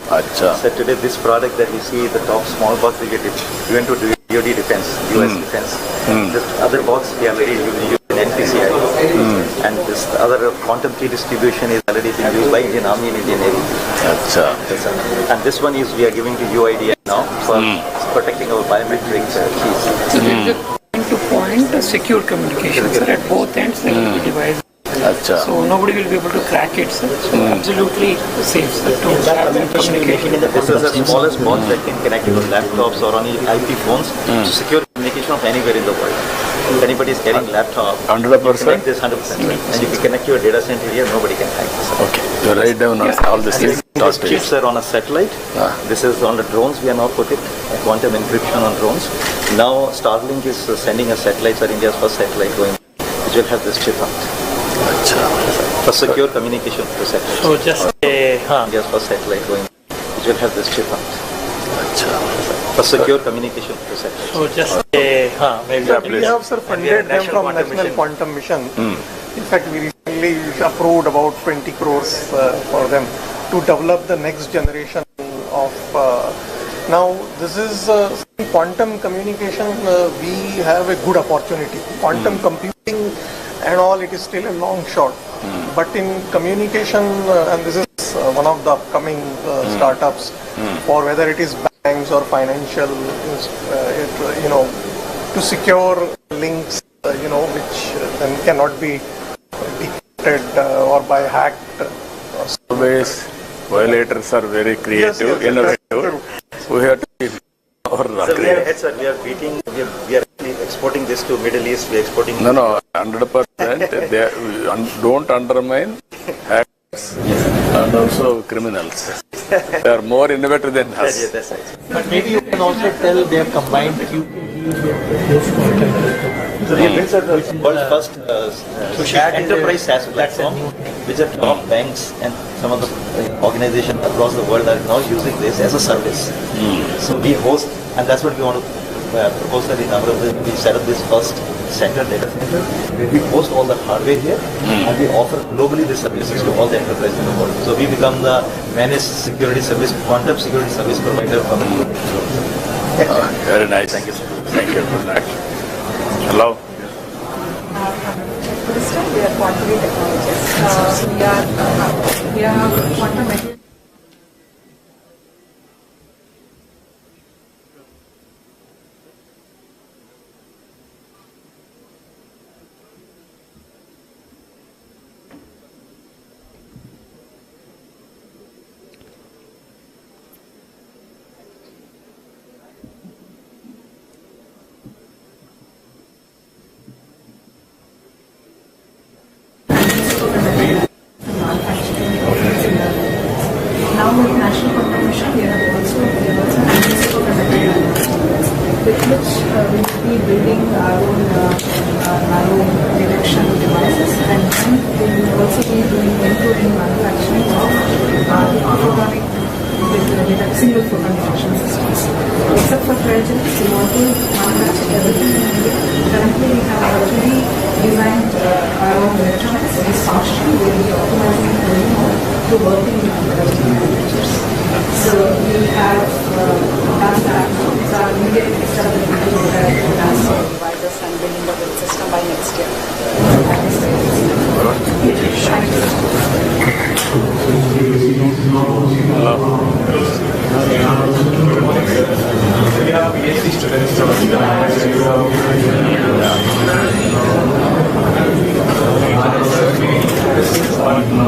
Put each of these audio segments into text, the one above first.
Acha. So today this product that we see, the top small box, we get it given to DoD Defense, US Defense. This other box we already use in NPCI. And this other quantum key distribution is already being used by Indian Army and Indian Navy. Acha. And this one is we are giving to UIDAI now for protecting our biometric keys. So there is a point-to-point secure communication, sir. At both ends there will be devices. Acha. So nobody will be able to crack it, sir. So absolutely safe, sir, to have communication. This is the smallest box that can connect to laptops or any IP phones to secure communication of anywhere in the world. If anybody is carrying laptop, 100%? connect this 100%. And if you connect your data center here, nobody can hack this. Okay. You write down all these things. These chips are on a satellite. This is on the drones. We are now put it quantum encryption on drones. Now Starlink is sending a satellite, or India's first satellite going, which will have this chip on it. Acha. For secure communication to satellite. So just India's first satellite going, which will have this chip on it. Acha. For secure communication to satellite. so just maybe We have, sir, funded them from National Quantum Mission. In fact, we recently approved about 20 crores for them to develop the next generation of. Now, this is quantum communication. We have a good opportunity. Quantum computing and all, it is still a long shot. But in communication, and this is one of the upcoming startups, for whether it is banks or financial, to secure links, which then cannot be decrypted or by hacked. Always, violators are very creative, innovative. We have to be our creative. We are beating. We are exporting this to Middle East. We are exporting. No, 100%. They don't undermine hackers and also criminals. They are more innovative than us. Yeah, that's right. But maybe you can also tell they have combined So we built the world's first enterprise SaaS platform, which are top banks and some of the organizations across the world are now using this as a service. So we host, and that's what we want to propose that in Amravati. We set up this first data center, where we host all the hardware here, and we offer globally the services to all the enterprises in the world. So we become the managed security service, quantum security service provider for the world. Very nice. Thank you, sir. Thank you. Good night. Hello. This time we are quantity technologists. We are quantum material. Now with National Quantum Mission, we are also handling superconducting with which we will be building our own nano detection devices, and then we will also be doing end-to-end manufacturing of photonic with single photon detection systems. Except for cryogenics, we want to manufacture everything in India. Currently, we have already designed our own electronics, this function will be optimizing going on to working with cryogenic manufacturers. So we have done that. So our immediate next step will be to look at devices and building the build system by next year. We have PhD students from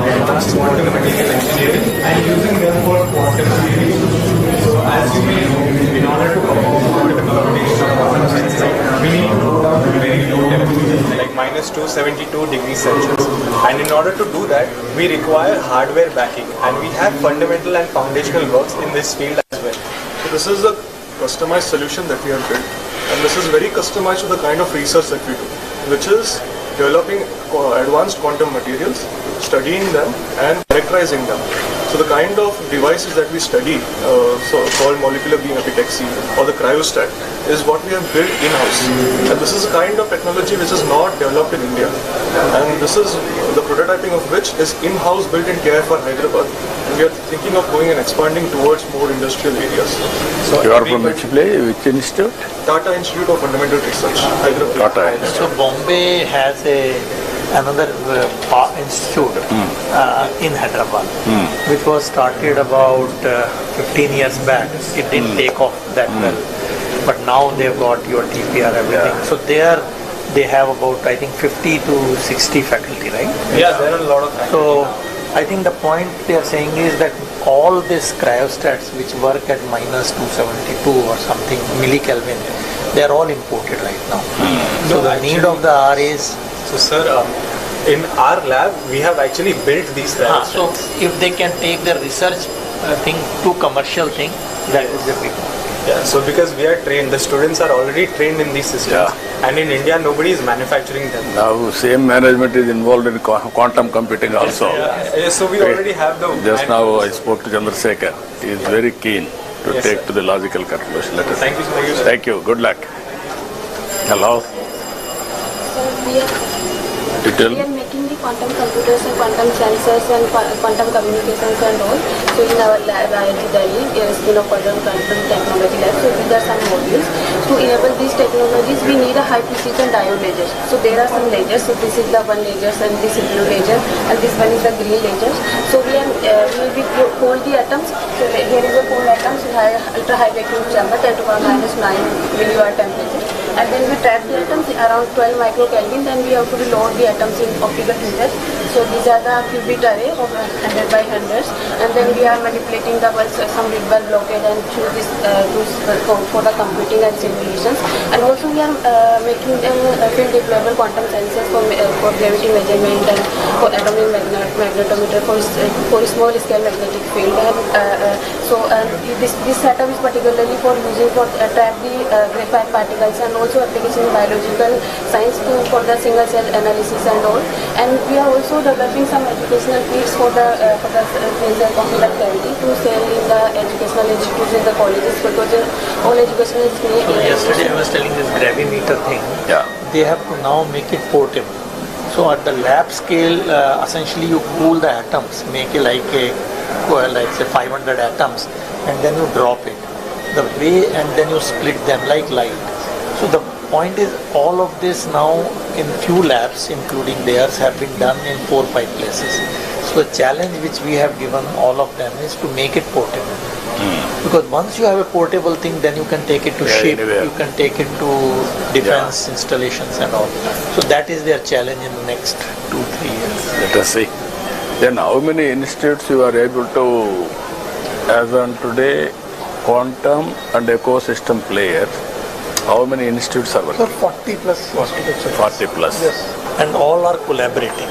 advanced quantum mechanical engineering and using them for quantum theory. So as you may know, in order to perform quantum computation of quantum science, we need to go down to very low temperatures like -272 degrees Celsius. And in order to do that, we require hardware backing, and we have fundamental and foundational works in this field as well. So this is a customized solution that we have built, and this is very customized to the kind of research that we do, which is developing advanced quantum materials, studying them and characterizing them. So the kind of devices that we study, called molecular beam epitaxy or the cryostat, is what we have built in-house. And this is a kind of technology which is not developed in India. And this is the prototyping of which is in-house built in KIFR Hyderabad. We are thinking of going and expanding towards more industrial areas. So You are from which place? Which institute? Tata Institute of Fundamental Research, Hyderabad. Tata. So Bombay has another institute in Hyderabad, which was started about 15 years back. It didn't take off that well, but now they've got your TPR, everything. So they have about, I think, 50 to 60 faculty, right? Yeah, there are a lot of factors. So I think the point they are saying is that all these cryostats which work at minus 272 or something millikelvin, they are all imported right now. So the need of the RAs. So sir, in our lab, we have actually built these labs. So if they can take the research thing to commercial thing, that is the big one. Yeah, so because we are trained, the students are already trained in these systems, and in India nobody is manufacturing them. Now same management is involved in quantum computing also. So we already have the. Just now I spoke to Chandrasekhar. He is very keen to take to the logical conclusion. Let us Thank you so much. Thank you. Good luck. Hello. You tell We are making the quantum computers and quantum sensors and quantum communications and all. So in our lab, IIT Delhi, School of Quantum Technology Lab, so these are some modules. To enable these technologies, we need a high precision diode laser. So there are some lasers. So this is the one laser and this is blue laser and this one is the green laser. So we will be hold the atoms. So here is a 4 atoms in ultra high vacuum chamber, 10 to the minus 9 millibar temperature. And then we trap the atoms around 12 microkelvin. Then we have to load the atoms in optical filters. So these are the qubit array of 100 by 100s. And then we are manipulating the bulbs, some big bulb blockade and through this for the computing and simulations. And also we are making them field deployable quantum sensors for gravity measurement and for atomic magnetometer for small scale magnetic field. And this setup is particularly for using for trap the graphite particles and also application in biological science for the single cell analysis and all. And we are also developing some educational kits for the laser computer cavity to sell in the educational institutions, the colleges, because all educational institutions. Yesterday I was telling this gravimeter thing. Yeah. They have to now make it portable. So at the lab scale, essentially you cool the atoms, make it like say 500 atoms, and then you drop it. The way, and then you split them like light. So the point is, all of this now in few labs, including theirs, have been done in 4 or 5 places. So the challenge which we have given all of them is to make it portable. Because once you have a portable thing, then you can take it to ship, anywhere. you can take it to defense installations and all. So that is their challenge in the next 2-3 years. Let us see. Then how many institutes you are able to, as on today, quantum and ecosystem players, how many institutes are So working? 40 plus. 40 plus. Yes. And all are collaborating.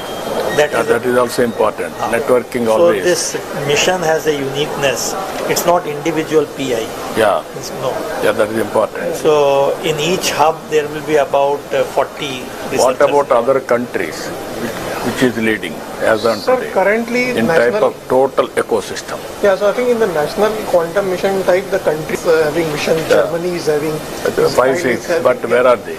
That is also important. Networking So always. this mission has a uniqueness. It's not individual PI. Yeah. No. Yeah, that is important. So in each hub there will be about 40 researchers. What about other countries? Which is leading as on Sir, today? currently In type national. of total ecosystem. Yeah, so I think in the national quantum mission type, the countries having mission. Germany is having. 5, 6, but where are they?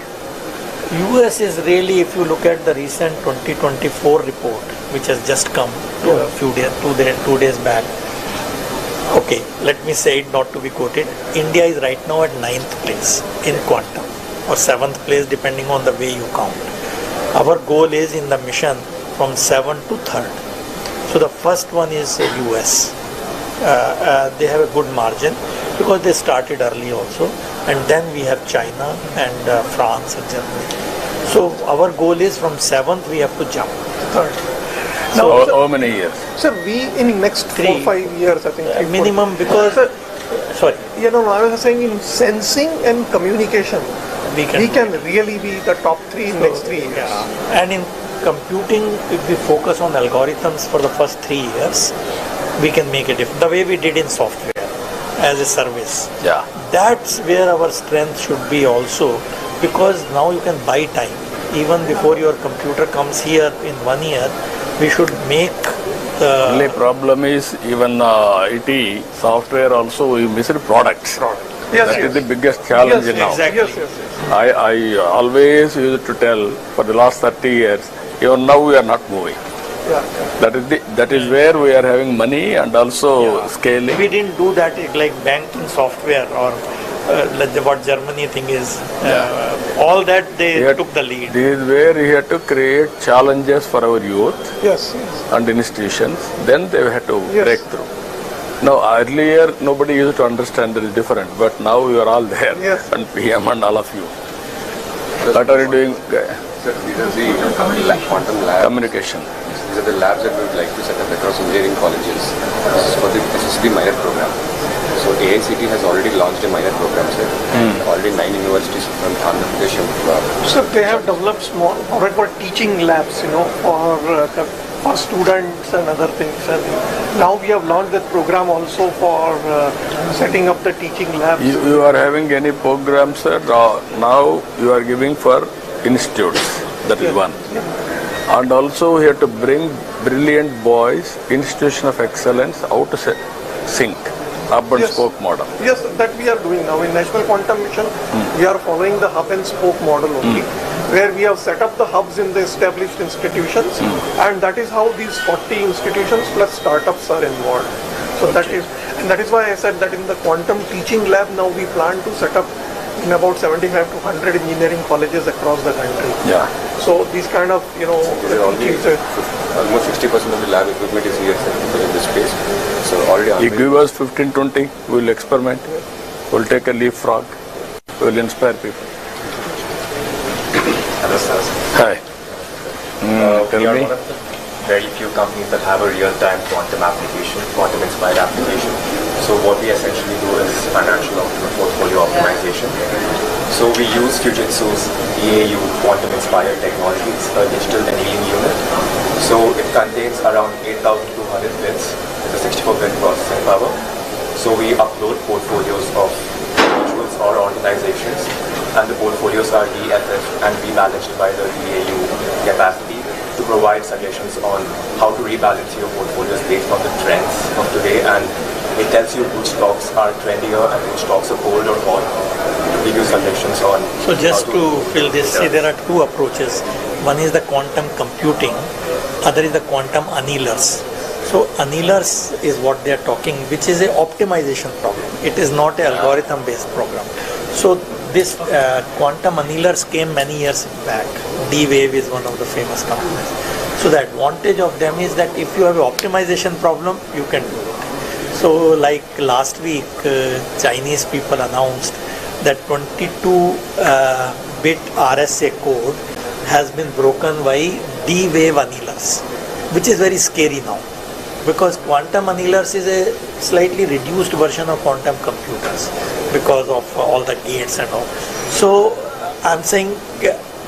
US is really, if you look at the recent 2024 report, which has just come a few days, 2 days back. Okay, let me say it not to be quoted. India is right now at 9th place in quantum, or 7th place depending on the way you count. Our goal is in the mission from 7th to 3rd. So the first one is US. They have a good margin because they started early also, and then we have China and France and Germany. So our goal is from 7th we have to jump. Third. So Now, sir, how many years? sir, we in next 4-5 years, I think. 3-4 Minimum, because sorry, I was saying in sensing and communication, we we can really be the top 3 in next 3 years. Yeah. And in computing, if we focus on algorithms for the first 3 years, we can make a difference. The way we did in software as a service. Yeah. That's where our strength should be also, because now you can buy time. Even before your computer comes here in 1 year, we should make Only problem is even IT software also we missed products. Yes, That yes. is the biggest challenge Yes, now. exactly. Yes, yes, yes. I always used to tell for the last 30 years, even now we are not moving. That is where we are having money and also scaling. We didn't do that like banking software or what Germany thing is. All that they took the lead. This is where we had to create challenges for our youth Yes. and institutions. Then they had to break through. Now earlier nobody used to understand that it's different, but now you are all there, and PM and all of you. What are you doing? Sir, these are the quantum labs. Communication. These are the labs that we would like to set up across engineering colleges. This is for the SSB minor program. So AICT has already launched a minor program, sir. Already 9 universities from Andhra Pradesh. So they have developed small, what I call teaching labs, for students and other things. And now we have launched that program also for setting up the teaching labs. You are having any programs, sir? Now you are giving for institutes. That is one. And also we have to bring brilliant boys, institution of excellence, out to sync. Hub and spoke model. Yes, that we are doing now. In National Quantum Mission, we are following the hub and spoke model only, where we have set up the hubs in the established institutions, and that is how these 40 institutions plus startups are involved. So that is why I said that in the quantum teaching lab now we plan to set up in about 75 to 100 engineering colleges across the country. Yeah. So these kind of, almost 60% of the lab equipment is here, sir, in this space. So already. You give us 15-20, we will experiment. We will take a leapfrog. We will inspire people. Hello, sir. Hi. We Tell are me. one of the very few companies that have a real-time quantum application, quantum-inspired application. So what we essentially do is financial portfolio optimization. So we use Fujitsu's EAU quantum-inspired technology. It's a digital annealing unit. So it contains around 8,200 bits with a 64-bit processing power. So we upload portfolios of individuals or organizations, and the portfolios are DFF and rebalanced by the EAU capacity to provide suggestions on how to rebalance your portfolios based on the trends of today, and it tells you which stocks are trendier and which stocks are cold or hot, to give you suggestions on. So just to fill this, see, there are two approaches. One is the quantum computing, other is the quantum annealers. So annealers is what they are talking, which is an optimization problem. It is not an algorithm-based program. So this quantum annealers came many years back. D-Wave is one of the famous companies. So the advantage of them is that if you have an optimization problem, you can do it. So like last week, Chinese people announced that 22-bit RSA code has been broken by D-Wave annealers, which is very scary now. Because quantum annealers is a slightly reduced version of quantum computers because of all the gates and all. So I'm saying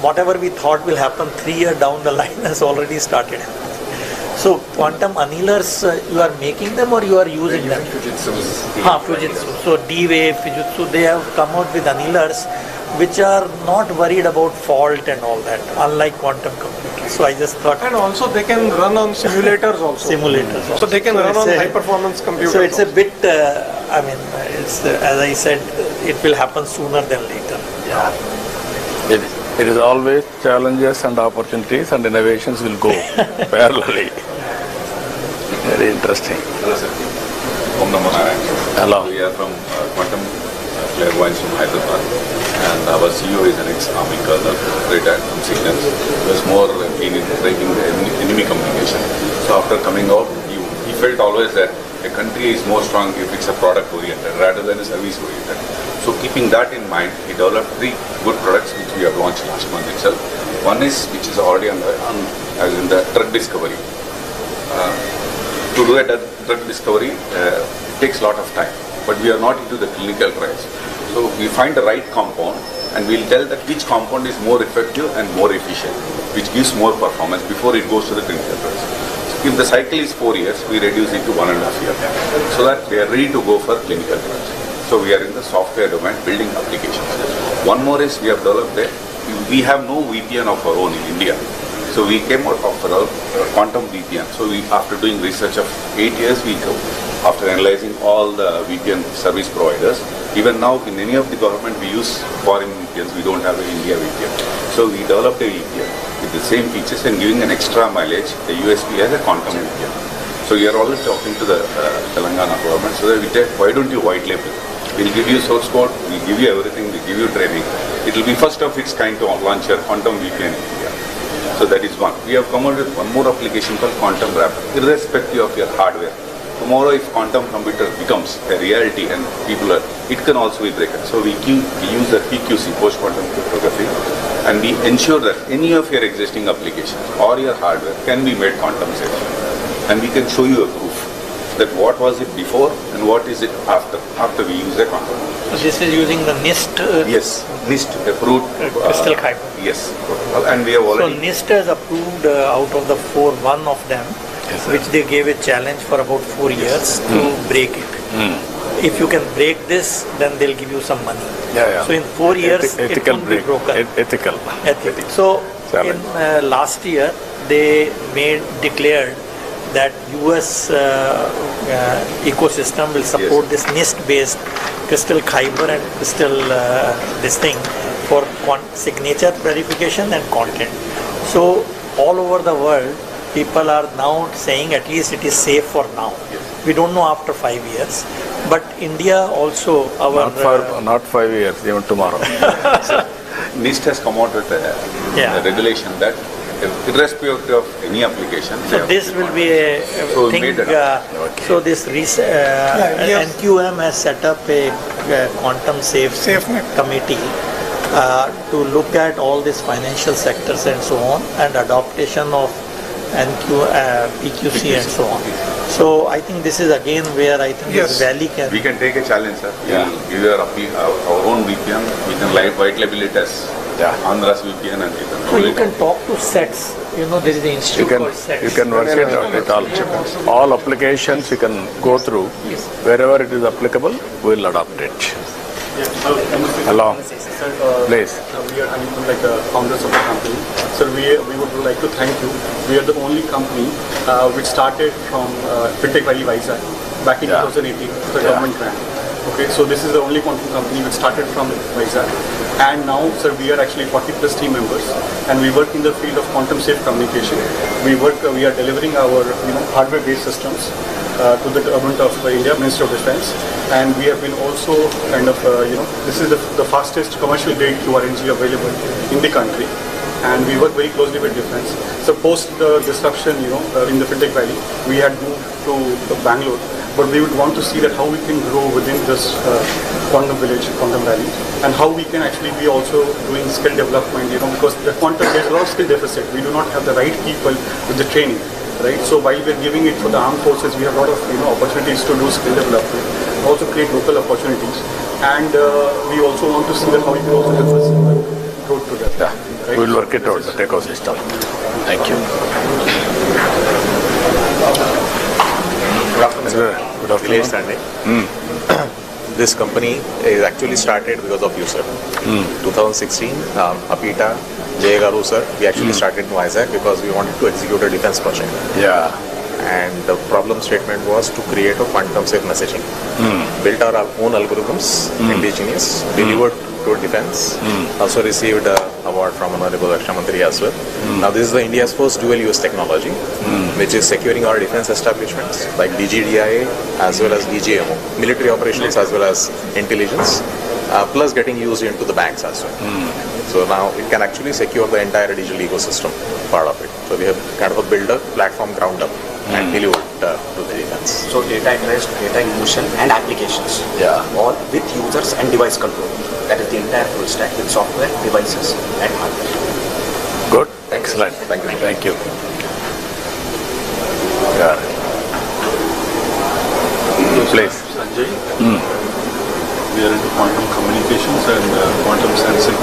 whatever we thought will happen 3 years down the line has already started happening. So quantum annealers, you are making them or you are using them? Fujitsu. So D-Wave, Fujitsu, they have come out with annealers which are not worried about fault and all that, unlike quantum computers. So I just thought. And also they can run on simulators also. So they can run on high performance computers. So it's a bit, it's as I said, it will happen sooner than later. Yeah. It is always challenges and opportunities, and innovations will go parallelly. Very interesting. Hello, sir. Om Namo Narayan. Hello. We are from Quantum Clairvoyance from Hyderabad, and our CEO is an ex-army colonel, retired from Signals. He was more keen in breaking the enemy communication. So after coming out, he felt always that a country is more strong if it's a product-oriented rather than a service-oriented. So keeping that in mind, he developed 3 good products which we have launched last month itself. One is, which is already as in the drug discovery. To do a drug discovery, it takes a lot of time, but we are not into the clinical trials. So we find the right compound, and we'll tell that which compound is more effective and more efficient, which gives more performance before it goes to the clinical trials. So if the cycle is 4 years, we reduce it to 1.5 years, so that we are ready to go for clinical trials. So we are in the software domain, building applications. One more is we have developed we have no VPN of our own in India. So we came out of our quantum VPN. So after doing research of 8 years, after analyzing all the VPN service providers, even now in any of the government we use foreign VPNs, we don't have an India VPN. So we developed a VPN with the same features and giving an extra mileage, the USP as a quantum VPN. So we are always talking to the Telangana government so that we take, why don't you white label? We'll give you source code, we'll give you everything, we'll give you training. It will be first of its kind to launch your quantum VPN in India. So that is one. We have come out with one more application called Quantum Wrapper, irrespective of your hardware. Tomorrow, if quantum computer becomes a reality and people are, it can also be broken. So we use the PQC, post-quantum cryptography, and we ensure that any of your existing applications or your hardware can be made quantum safe. And we can show you a proof that what was it before and what is it after we use the quantum. So this is using the NIST? Yes, NIST approved. Crystal Kyber. Yes, and we have already... So NIST has approved out of the four, one of them, which they gave a challenge for about 4 years to break it. If you can break this, then they'll give you some money. So in 4 years, it will be broken. Ethical. So in last year, they declared that US ecosystem will support this NIST-based Crystal Kyber and Crystal this thing for signature verification and content. So all over the world, people are now saying at least it is safe for now. We don't know after 5 years, but India also not 5 years, even tomorrow. NIST has come out with a regulation that irrespective of any application. So this will be a thing. So this NQM has set up a quantum safe committee to look at all these financial sectors and so on, and adaptation of PQC and so on. So I think this is again where I think this Valley can... We can take a challenge, sir. We will give our own VPN. We can white label it as Andhra's VPN and we can... So you can talk to SETS. You know, there is the institute called SETS. You can work it out with all applications you can go through. Wherever it is applicable, we will adopt it. Hello. Please. We are founders of the company. So we would like to thank you. We are the only company which started from Fintech Valley Vizag back in 2018, the government grant. Okay, so this is the only quantum company which started from Vizag. And now, sir, we are actually 40 plus team members, and we work in the field of quantum safe communication. We are delivering our hardware-based systems to the government of India, Ministry of Defense, and we have been also kind of this is the fastest commercial grade QRNG available in the country, and we work very closely with defense. So post the disruption, in the Fintech Valley, we had moved to Bangalore, but we would want to see that how we can grow within this quantum village, quantum valley, and how we can actually be also doing skill development, because the quantum, there's a lot of skill deficit. We do not have the right people with the training, right? So while we're giving it for the armed forces, we have a lot of opportunities to do skill development, also create local opportunities, and we also want to see that how we can also help us grow together. Right? We'll work it out, the ecosystem. Thank you. Good afternoon. This company is actually started because of you, sir. 2016, Apita, Jay Garu, sir, we actually started in Vizag because we wanted to execute a defense project. And the problem statement was to create a quantum safe messaging. Built our own algorithms, indigenous, delivered to defense. Also received an award from Honorable Raksha Mantri as well. Now this is the India's first dual use technology, which is securing our defense establishments like DGDIA as well as DGMO, military operations as well as intelligence, plus getting used into the banks as well. So now it can actually secure the entire digital ecosystem part of it. So we have kind of built a platform ground up and delivered to the defense. So data at rest, data in motion and applications, all with users and device control. That is the entire full stack with software, devices and hardware. Good, excellent. Thank you. Thank you. Please. Sanjay. We are into quantum communications and quantum sensing.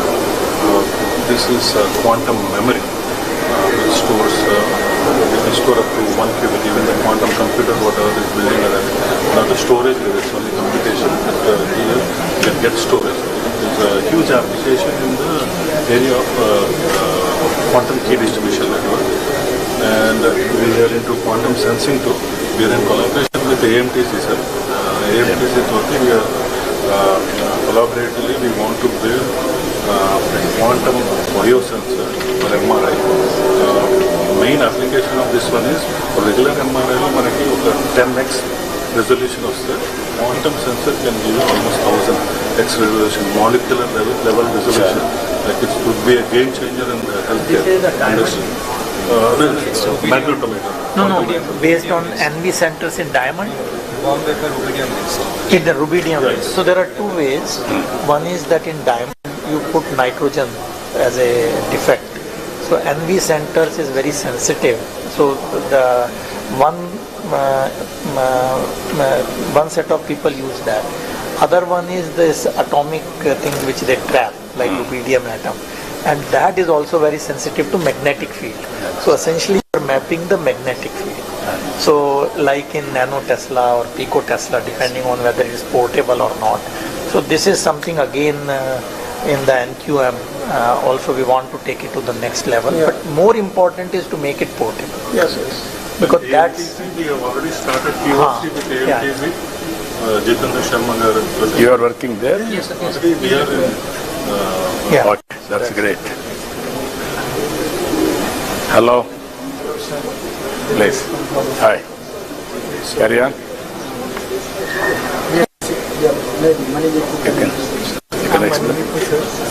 This is quantum memory, which stores, we can store up to 1 qubit, even the quantum computer, whatever is building on that. Now the storage, it's only computation, but here you can get storage. There's a huge application in the area of quantum key distribution network. And we are into quantum sensing too. We are in collaboration with AMTC, sir. AMTC Turkey, we are collaboratively, we want to build quantum biosensor for MRI. Main application of this one is for regular MRI లో మనకి ఒక 10x resolution వస్తే quantum sensor can give you almost 1000x resolution, molecular level resolution. Like it would be a game changer in the healthcare industry. Magnetometer. No, based on NV centers in diamond. In the rubidium. Yes. So there are two ways. One is that in diamond you put nitrogen as a defect. So NV centers is very sensitive. So the one set of people use that. Other one is this atomic thing which they trap, like rubidium atom. And that is also very sensitive to magnetic field. So essentially you're mapping the magnetic field. So like in nano Tesla or pico Tesla, depending on whether it is portable or not. So this is something again in the NQM also we want to take it to the next level. But more important is to make it portable. Yes. Because that's... We have already started POC with AMTZ. Jitendra Sharma garu. You are working there? Yes. We are in... Okay, that's great. Hello. Please. Hi. Carry on. You can explain.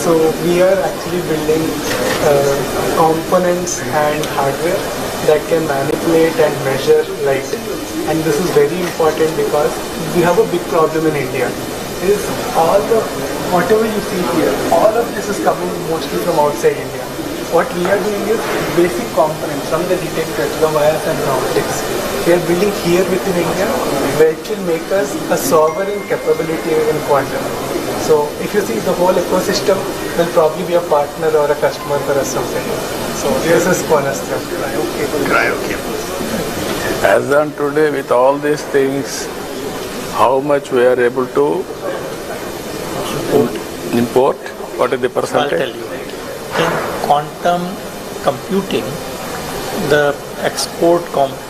So we are actually building components and hardware that can manipulate and measure light. And this is very important because we have a big problem in India. Is whatever you see here, all of this is coming mostly from outside India. What we are doing is basic components from the detectors, the wires and the optics. We are building here within India, which will make us a sovereign capability in quantum. So if you see the whole ecosystem, will probably be a partner or a customer for us someday. So this is cornerstone. Cryo cables. As on today, with all these things, how much we are able to import? What is the percentage? I'll tell you. In quantum computing, the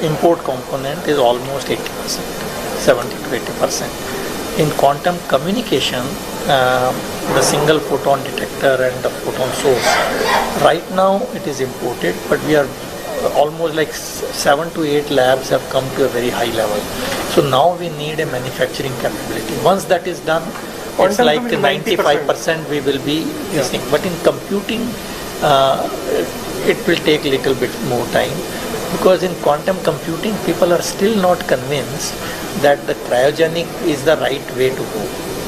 import component is almost 80%, 70 to 80%. In quantum communication, the single photon detector and the photon source, right now it is imported, but we are almost like 7 to 8 labs have come to a very high level. So now we need a manufacturing capability. Once that is done, it's like 95% we will be using. But in computing, it will take a little bit more time, because in quantum computing, people are still not convinced that the cryogenic is the right way to go.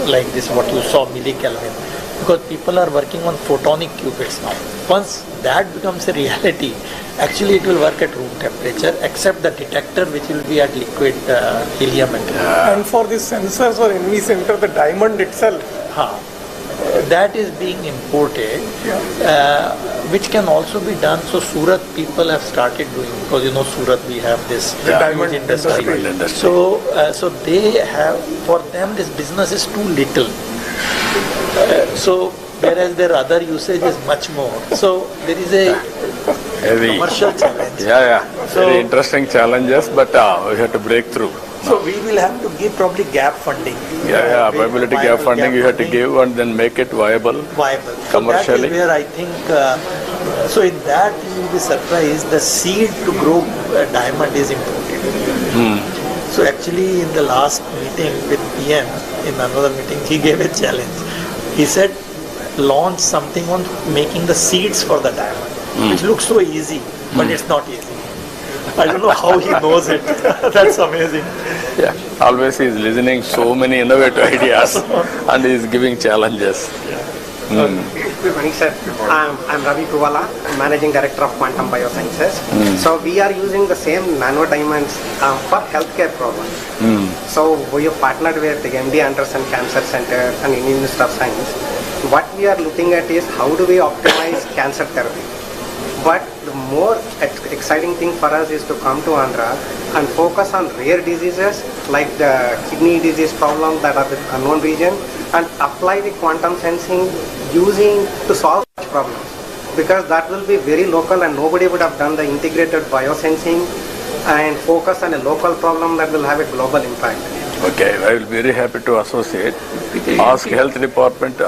Like this, what you saw, millikelvin. Because people are working on photonic qubits now. Once that becomes a reality, actually it will work at room temperature, except the detector which will be at liquid helium. And for these sensors or NV center, the diamond itself, that is being imported, which can also be done. So Surat people have started doing, because you know Surat we have this diamond industry. So they have, for them this business is too little. So whereas their other usage is much more. So there is a commercial challenge. So, very interesting challenges, but we have to break through. So we will have to give probably gap funding. Viability gap funding you have to give and then make it viable. Commercially. So that is where I think, so in that you will be surprised, the seed to grow diamond is important. So actually in the last meeting with PM, in another meeting, he gave a challenge. He said, launch something on making the seeds for the diamond, which looks so easy, but it's not easy. I don't know how he knows it. That's amazing. Always he is listening so many innovative ideas and he is giving challenges. Good morning, sir. I'm Ravi Kuvala, Managing Director of Quantum Biosciences. So we are using the same nano diamonds for healthcare problems. So we have partnered with the MD Anderson Cancer Center and Indian Institute of Science. What we are looking at is how do we optimize cancer therapy. But the more exciting thing for us is to come to Andhra and focus on rare diseases like the kidney disease problem that are the unknown region, and apply the quantum sensing using to solve such problems. Because that will be very local and nobody would have done the integrated biosensing and focus on a local problem that will have a global impact. Okay, I will be very happy to associate. Ask health department,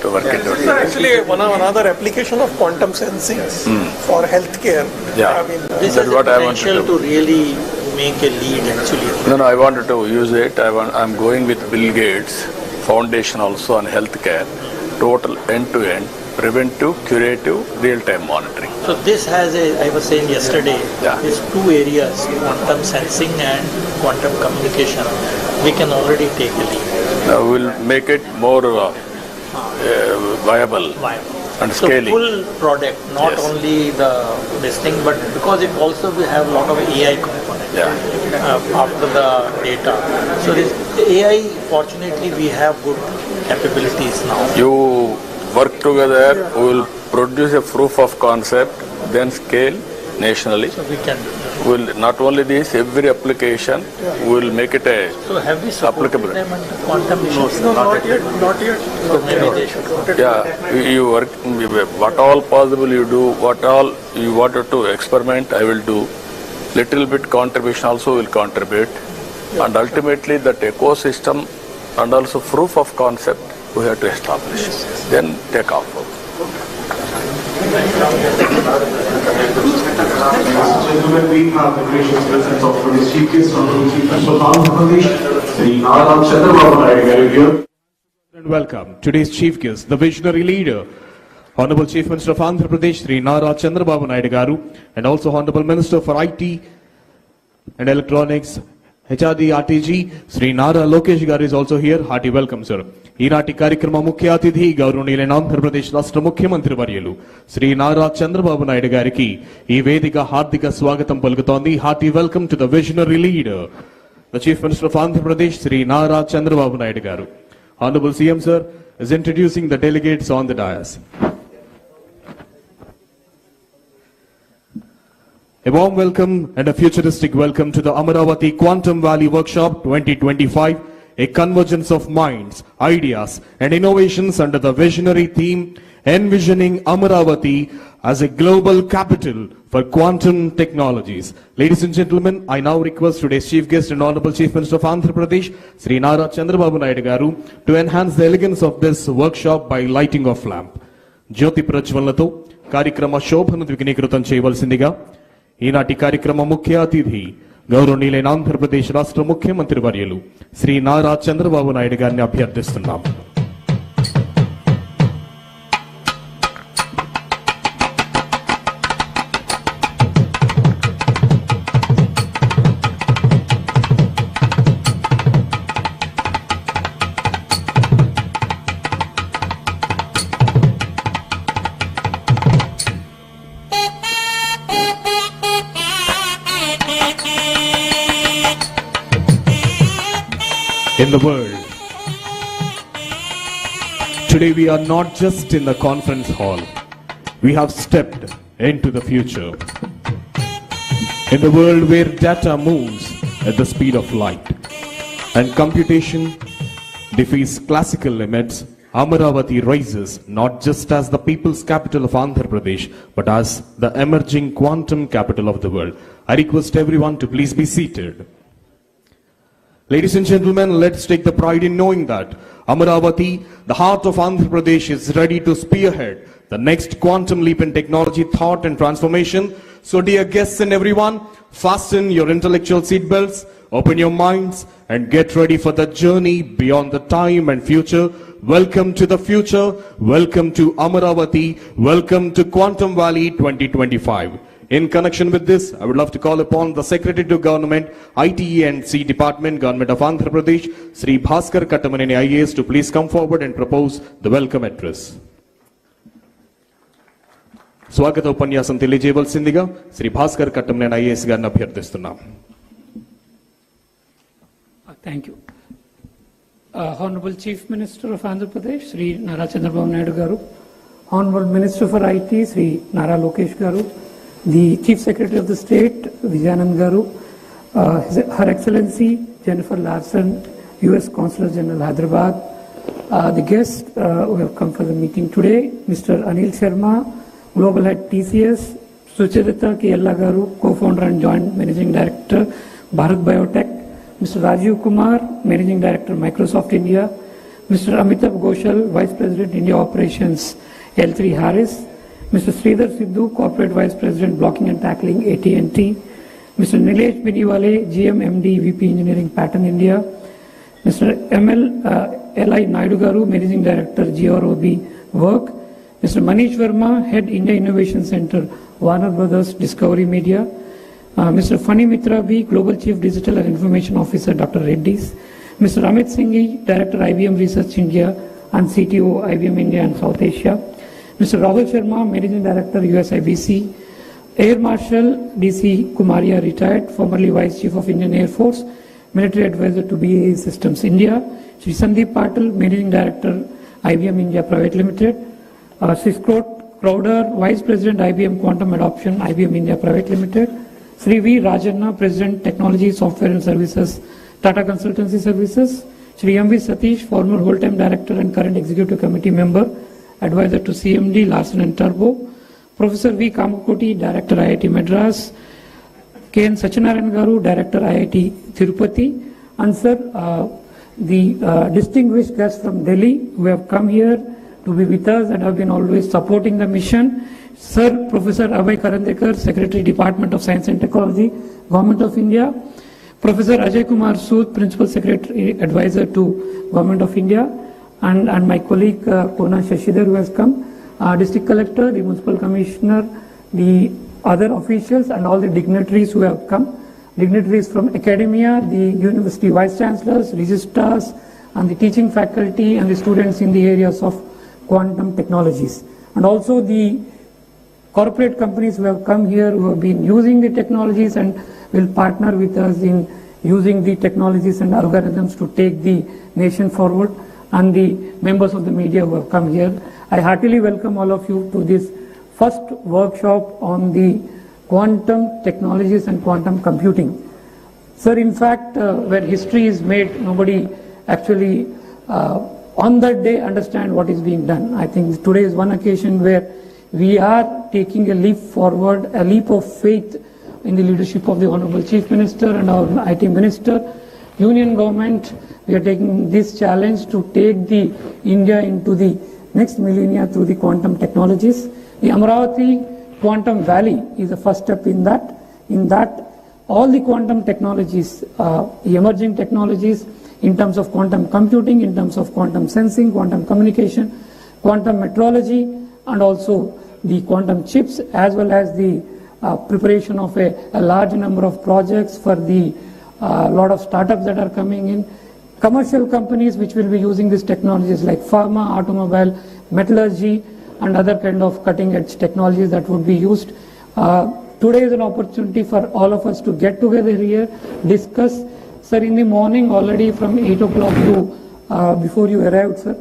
to work it out. Sir, actually, another application of quantum sensing for healthcare. Yeah. This That's has what the I want to potential do. to really make a lead actually. No, I wanted to use it. I'm going with Bill Gates Foundation also on healthcare, total end-to-end, preventive, curative, real-time monitoring. So this has I was saying yesterday, these two areas, quantum sensing and quantum communication, we can already take a lead. Now we'll make it more viable and So scaling. full product, not only this thing, but because it also will have a lot of AI component after the data. So this AI, fortunately, we have good capabilities now. You work together, we will produce a proof of concept, then scale nationally. So we can. We'll not only this, every application, we will make it a So have we supported applicable. them under quantum issues? No, not yet. So maybe they should. Yeah, you work, what all possible you do, what all you wanted to experiment, I will do. Little bit contribution also will contribute. And ultimately that ecosystem and also proof of concept we have to establish. Then take off. Gentlemen, we have the gracious presence of today's Chief Guest, Honorable Chief Minister of Andhra Pradesh, Sri Nara Chandrababu Naidu garu here. And welcome today's Chief Guest, the visionary leader, Honorable Chief Minister of Andhra Pradesh, Sri Nara Chandrababu Naidu garu, and also Honorable Minister for IT and Electronics, HRD RTG, Sri Nara Lokesh garu is also here. Hearty welcome, sir. ఈనాటి కార్యక్రమ ముఖ్య అతిథి గౌరవనీయులైన ఆంధ్రప్రదేశ్ రాష్ట్ర ముఖ్యమంత్రి వర్యులు శ్రీ నారా చంద్రబాబు నాయుడు గారికి ఈ వేదిక హార్దిక స్వాగతం పలుకుతోంది. Hearty welcome to the visionary leader, the chief minister of Andhra Pradesh Shri Nara Chandrababu Naidu garu. Honorable CM sir is introducing the delegates on the dais. A warm welcome and a futuristic welcome to the Amaravati Quantum Valley Workshop 2025. A convergence of minds, ideas and innovations under the visionary theme envisioning Amaravati as a global capital for quantum technologies. Ladies and gentlemen, I now request today's chief guest and Honorable Chief Minister of Andhra Pradesh, Sri Nara Chandrababu Naidu garu, to enhance the elegance of this workshop by lighting of lamp. Jyoti Prajwalnato కార్యక్రమ శోభను ద్విగుణీకృతం చేయవలసిందిగా ఈనాటి కార్యక్రమ ముఖ్య అతిథి గౌరవనీయులైన ఆంధ్రప్రదేశ్ రాష్ట్ర ముఖ్యమంత్రి వర్యులు శ్రీ నారా చంద్రబాబు నాయుడు గారిని అభ్యర్థిస్తున్నాం. In the world, today we are not just in the conference hall, we have stepped into the future. In the world where data moves at the speed of light and computation defies classical limits, Amaravati rises not just as the people's capital of Andhra Pradesh, but as the emerging quantum capital of the world. I request everyone to please be seated. Ladies and gentlemen, let's take the pride in knowing that Amaravati, the heart of Andhra Pradesh, is ready to spearhead the next quantum leap in technology, thought and transformation. So dear guests and everyone, fasten your intellectual seatbelts, open your minds and get ready for the journey beyond the time and future. Welcome to the future, welcome to Amaravati, welcome to Quantum Valley 2025. In connection with this, I would love to call upon the Secretary to Government, ITE and C Department, Government of Andhra Pradesh, Sri Bhaskar Kattamaneni IAS, to please come forward and propose the welcome address. స్వాగత ఉపన్యాసం తెలియజేయవలసిందిగా Shri Bhaskar Kattamaneni IAS గారిని అభ్యర్థిస్తున్నాం. Thank you. Honorable Chief Minister of Andhra Pradesh, Sri Nara Chandrababu Naidu garu, Honorable Minister for IT, Sri Nara Lokesh garu, the Chief Secretary of the State, Vijayanand garu, Her Excellency Jennifer Larson, U.S. Consul General Hyderabad, the guests who have come for the meeting today, Mr. Anil Sharma, Global Head TCS, Sucharita Kiyella garu, Co-founder and Joint Managing Director, Bharat Biotech, Mr. Rajiv Kumar, Managing Director, Microsoft India, Mr. Amitabh Ghoshal, Vice President, India Operations, L3 Harris, Mr. Sridhar Sidhu, Corporate Vice President, Blocking and Tackling, AT&T, Mr. Nilesh Biniwale, GM MD, VP Engineering, Pattern India, Mr. L.I. Naidu Garu, Managing Director, GROB Work, Mr. Manish Verma, Head India Innovation Center, Warner Brothers Discovery Media, Mr. Fani Mitra B, Global Chief Digital and Information Officer, Dr. Reddy's, Mr. Amit Singhi, Director, IBM Research India and CTO, IBM India and South Asia, Mr. Rahul Sharma, Managing Director, USIBC, Air Marshal DC Kumaria, retired, formerly Vice Chief of Indian Air Force, Military Advisor to BAE Systems India, Shri Sandeep Patil, Managing Director, IBM India Private Limited, Shri Scott Crowder, Vice President, IBM Quantum Adoption, IBM India Private Limited, Shri V. Rajanna, President, Technology, Software and Services, Tata Consultancy Services, Shri M. V. Satish, former whole-time Director and current Executive Committee Member, Advisor to CMD, Larsen and Turbo, Professor V. Kamakoti, Director, IIT Madras, K. N. Sachinarayan Garu, Director, IIT Tirupati, and sir, the distinguished guests from Delhi who have come here to be with us and have been always supporting the mission. Sir, Professor Abhay Karandekar, Secretary, Department of Science and Technology, Government of India, Professor Ajay Kumar Sood, Principal Secretary, Advisor to Government of India, and my colleague Kona Shashidhar who has come, District Collector, the Municipal Commissioner, the other officials and all the dignitaries who have come, dignitaries from academia, the university vice chancellors, registrars, and the teaching faculty and the students in the areas of quantum technologies, and also the corporate companies who have come here who have been using the technologies and will partner with us in using the technologies and algorithms to take the nation forward, and the members of the media who have come here. I heartily welcome all of you to this first workshop on the quantum technologies and quantum computing. Sir, in fact, where history is made, nobody actually on that day understand what is being done. I think today is one occasion where we are taking a leap forward, a leap of faith in the leadership of the Honorable Chief Minister and our IT Minister, Union Government. We are taking this challenge to take the India into the next millennia through the quantum technologies. The Amaravati Quantum Valley is the first step in that. In that, all the quantum technologies, the emerging technologies in terms of quantum computing, in terms of quantum sensing, quantum communication, quantum metrology, and also the quantum chips, as well as the preparation of a large number of projects for the lot of startups that are coming in, commercial companies which will be using these technologies like pharma, automobile, metallurgy, and other kind of cutting edge technologies that would be used. Today is an opportunity for all of us to get together here, discuss. Sir, in the morning already from 8 o'clock to before you arrived, sir,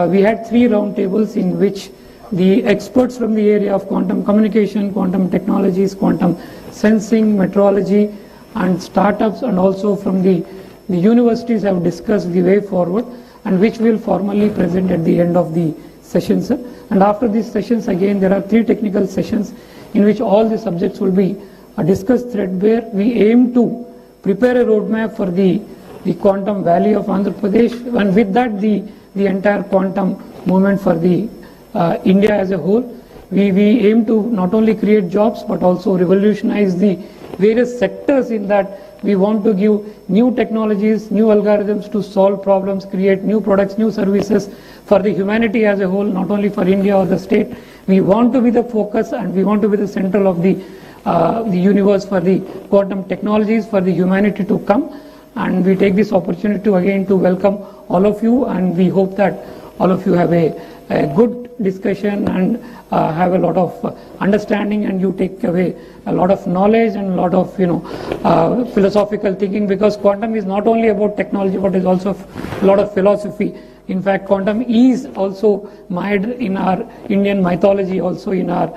we had 3 round tables in which the experts from the area of quantum communication, quantum technologies, quantum sensing, metrology, and startups, and also from the universities have discussed the way forward, and which will formally present at the end of the session, sir. And after these sessions, again, there are 3 technical sessions in which all the subjects will be discussed threadbare. We aim to prepare a roadmap for the quantum valley of Andhra Pradesh, and with that the entire quantum movement for the India as a whole. We aim to not only create jobs but also revolutionize the various sectors in that. We want to give new technologies, new algorithms to solve problems, create new products, new services for the humanity as a whole, not only for India or the state. We want to be the focus and we want to be the central of the universe for the quantum technologies for the humanity to come. And we take this opportunity to again to welcome all of you, and we hope that all of you have a good discussion and have a lot of understanding, and you take away a lot of knowledge and a lot of philosophical thinking, because quantum is not only about technology but is also a lot of philosophy. In fact, quantum is also mired in our Indian mythology, also in our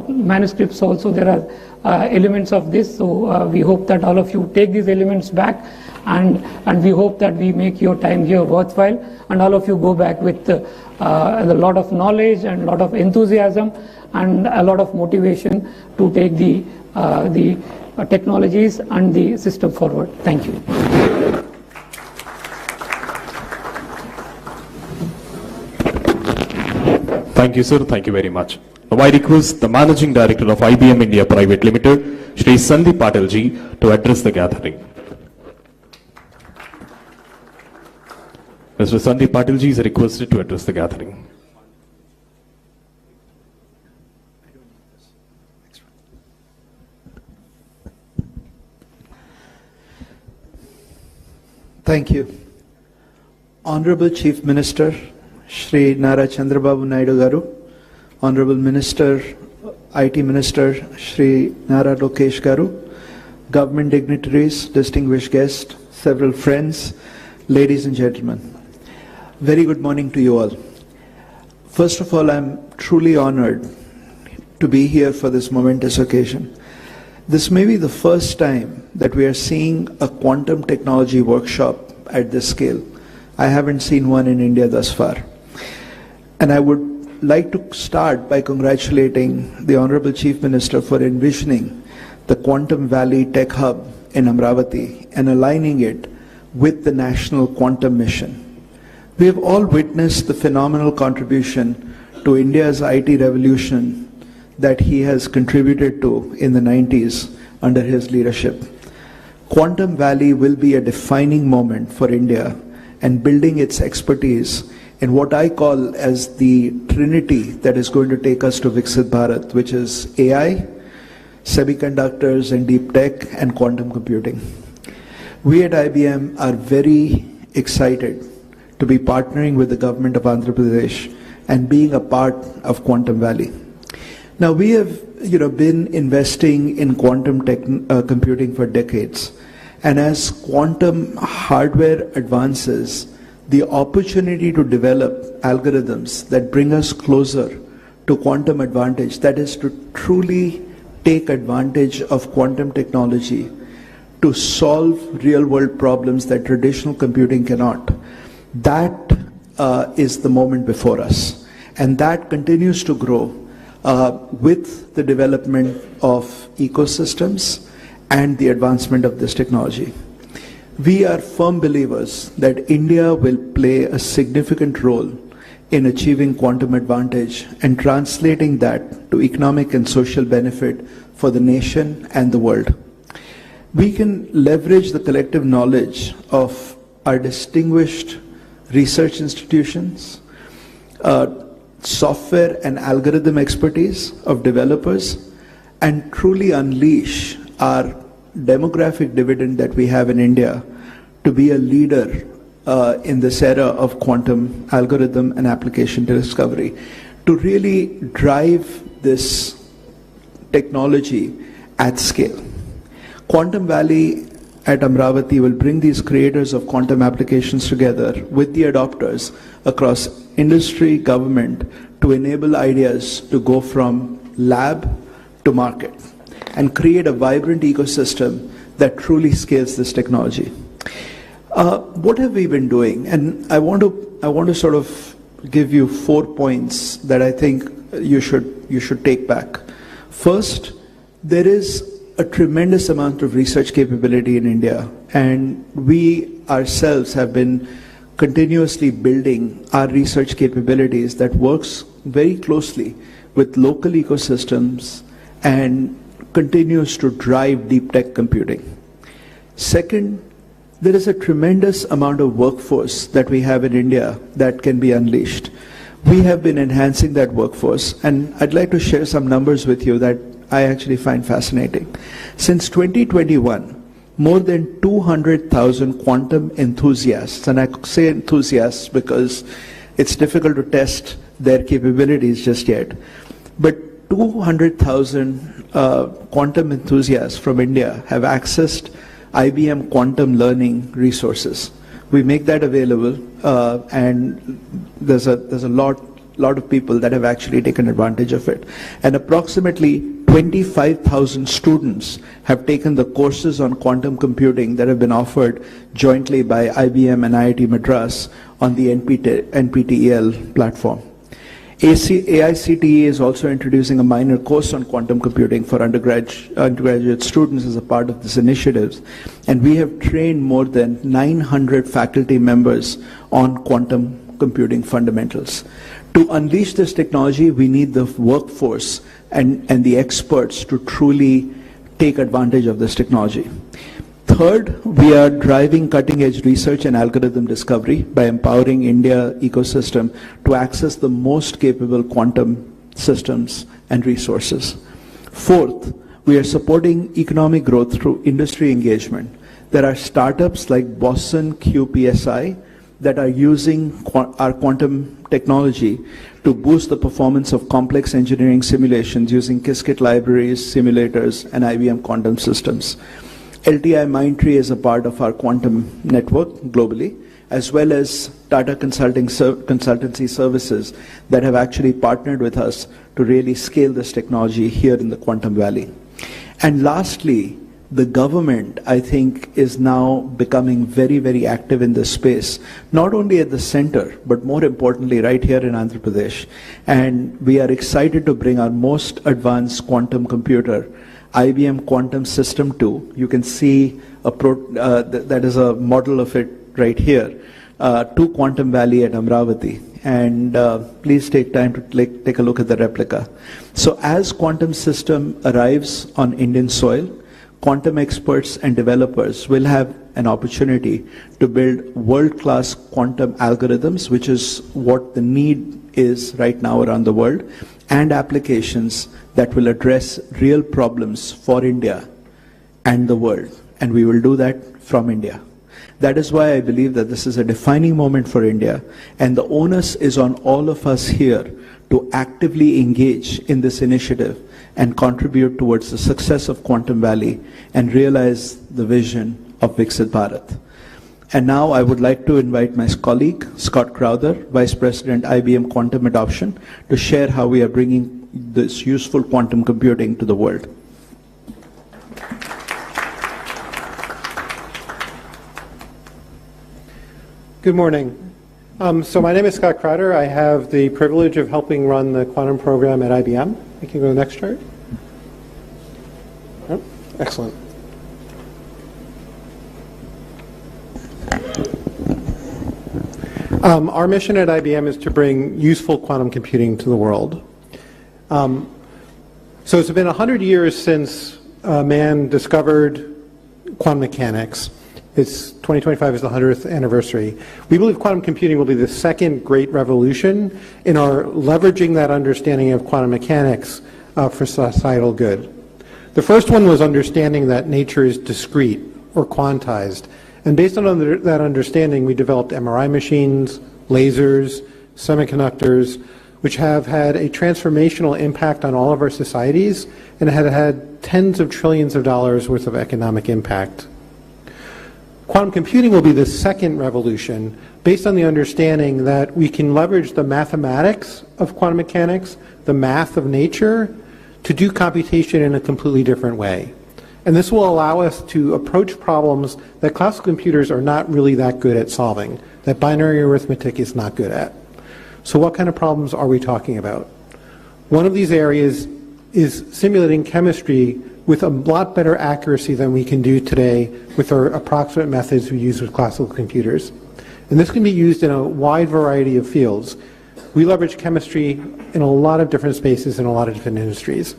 manuscripts also there are elements of this. So we hope that all of you take these elements back, and we hope that we make your time here worthwhile, and all of you go back with a lot of knowledge and a lot of enthusiasm and a lot of motivation to take the technologies and the system forward. Thank you. Thank you, sir. Thank you very much. Now I request the Managing Director of IBM India Private Limited, Shri Sandeep Patil ji, to address the gathering. Mr. Sandeep Patil ji is requested to address the gathering. Thank you. Honorable Chief Minister, Shri Nara Chandrababu Naidu Garu, Honorable Minister, IT Minister, Shri Nara Lokesh Garu, government dignitaries, distinguished guests, several friends, ladies and gentlemen. Very good morning to you all. First of all, I'm truly honored to be here for this momentous occasion. This may be the first time that we are seeing a quantum technology workshop at this scale. I haven't seen one in India thus far. And I would like to start by congratulating the Honorable Chief Minister for envisioning the Quantum Valley Tech Hub in Amravati and aligning it with the National Quantum Mission. We have all witnessed the phenomenal contribution to India's IT revolution that he has contributed to in the 90s under his leadership. Quantum Valley will be a defining moment for India and building its expertise in what I call as the trinity that is going to take us to Viksit Bharat, which is AI, semiconductors and deep tech, and quantum computing. We at IBM are very excited to be partnering with the government of Andhra Pradesh and being a part of Quantum Valley. Now we have been investing in quantum computing for decades, and as quantum hardware advances, the opportunity to develop algorithms that bring us closer to quantum advantage, that is to truly take advantage of quantum technology to solve real world problems that traditional computing cannot, that is the moment before us. And that continues to grow with the development of ecosystems and the advancement of this technology. We are firm believers that India will play a significant role in achieving quantum advantage and translating that to economic and social benefit for the nation and the world. We can leverage the collective knowledge of our distinguished research institutions, software and algorithm expertise of developers, and truly unleash our demographic dividend that we have in India to be a leader in this era of quantum algorithm and application discovery, to really drive this technology at scale. Quantum Valley at Amravati will bring these creators of quantum applications together with the adopters across industry, government, to enable ideas to go from lab to market and create a vibrant ecosystem that truly scales this technology. What have we been doing? And I want to sort of give you 4 points that I think you should take back. First, there is a tremendous amount of research capability in India, and we ourselves have been continuously building our research capabilities that works very closely with local ecosystems and continues to drive deep tech computing. Second, there is a tremendous amount of workforce that we have in India that can be unleashed. We have been enhancing that workforce, and I'd like to share some numbers with you that I actually find fascinating. Since 2021, more than 200,000 quantum enthusiasts, and I say enthusiasts because it's difficult to test their capabilities just yet, but 200,000 quantum enthusiasts from India have accessed IBM quantum learning resources. We make that available, and there's a lot of people that have actually taken advantage of it. And approximately 25,000 students have taken the courses on quantum computing that have been offered jointly by IBM and IIT Madras on the NPTEL platform. AICTE is also introducing a minor course on quantum computing for undergraduate students as a part of this initiative, and we have trained more than 900 faculty members on quantum computing fundamentals. To unleash this technology, we need the workforce and the experts to truly take advantage of this technology. Third, we are driving cutting-edge research and algorithm discovery by empowering India ecosystem to access the most capable quantum systems and resources. Fourth, we are supporting economic growth through industry engagement. There are startups like Boston QPSI that are using our quantum technology to boost the performance of complex engineering simulations using Qiskit libraries, simulators, and IBM quantum systems. LTI Mindtree is a part of our quantum network globally, as well as Tata Consultancy Services that have actually partnered with us to really scale this technology here in the Quantum Valley. And lastly, the government, I think, is now becoming very, very active in this space, not only at the center, but more importantly, right here in Andhra Pradesh. And we are excited to bring our most advanced quantum computer, IBM Quantum System 2. You can see that is a model of it right here, to Quantum Valley at Amravati. And please take time to take a look at the replica. So as quantum system arrives on Indian soil, quantum experts and developers will have an opportunity to build world-class quantum algorithms, which is what the need is right now around the world, and applications that will address real problems for India and the world. And we will do that from India. That is why I believe that this is a defining moment for India, and the onus is on all of us here to actively engage in this initiative and contribute towards the success of Quantum Valley and realize the vision of Viksit Bharat. And now I would like to invite my colleague, Scott Crowther, Vice President, IBM Quantum Adoption, to share how we are bringing this useful quantum computing to the world. Good morning. So my name is Scott Crowder. I have the privilege of helping run the quantum program at IBM. You can go to the next chart. Oh, excellent. Our mission at IBM is to bring useful quantum computing to the world. So it's been 100 years since man discovered quantum mechanics. It's 2025 is the 100th anniversary. We believe quantum computing will be the second great revolution in our leveraging that understanding of quantum mechanics for societal good. The first one was understanding that nature is discrete or quantized. And based on that understanding, we developed MRI machines, lasers, semiconductors, which have had a transformational impact on all of our societies and have had tens of trillions of dollars worth of economic impact. Quantum computing will be the second revolution based on the understanding that we can leverage the mathematics of quantum mechanics, the math of nature, to do computation in a completely different way. And this will allow us to approach problems that classical computers are not really that good at solving, that binary arithmetic is not good at. So what kind of problems are we talking about? One of these areas is simulating chemistry with a lot better accuracy than we can do today with our approximate methods we use with classical computers. And this can be used in a wide variety of fields. We leverage chemistry in a lot of different spaces in a lot of different industries.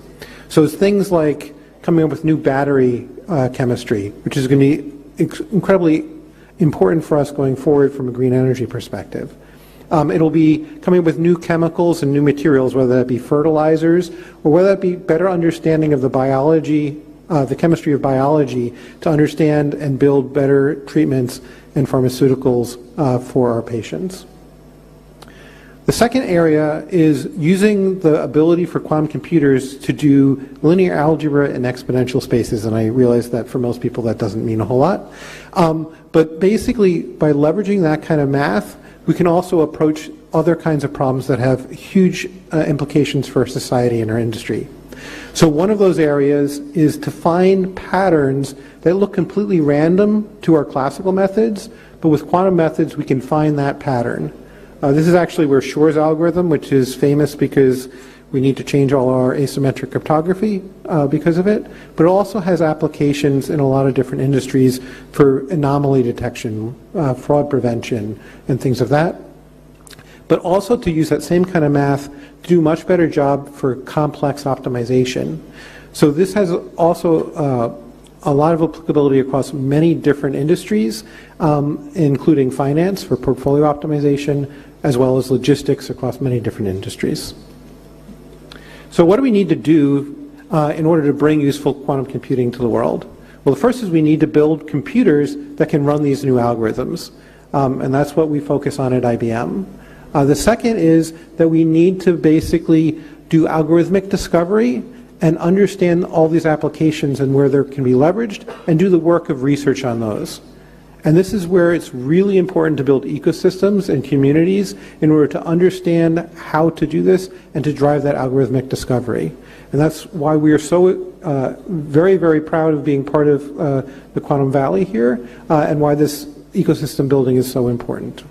So it's things like coming up with new battery chemistry, which is going to be incredibly important for us going forward from a green energy perspective. It'll be coming up with new chemicals and new materials, whether that be fertilizers or whether that be better understanding of the biology, the chemistry of biology to understand and build better treatments and pharmaceuticals for our patients. The second area is using the ability for quantum computers to do linear algebra in exponential spaces, and I realize that for most people that doesn't mean a whole lot. But basically, by leveraging that kind of math, we can also approach other kinds of problems that have huge implications for society and our industry. So one of those areas is to find patterns that look completely random to our classical methods, but with quantum methods we can find that pattern. This is actually where Shor's algorithm, which is famous because we need to change all our asymmetric cryptography because of it, but it also has applications in a lot of different industries for anomaly detection, fraud prevention, and things of that but also to use that same kind of math to do a much better job for complex optimization. So this has also a lot of applicability across many different industries, including finance for portfolio optimization, as well as logistics across many different industries. So what do we need to do in order to bring useful quantum computing to the world? Well, the first is we need to build computers that can run these new algorithms, and that's what we focus on at IBM. The second is that we need to basically do algorithmic discovery and understand all these applications and where they can be leveraged, and do the work of research on those. And this is where it's really important to build ecosystems and communities in order to understand how to do this and to drive that algorithmic discovery. And that's why we are so very, very proud of being part of the Quantum Valley here, and why this ecosystem building is so important.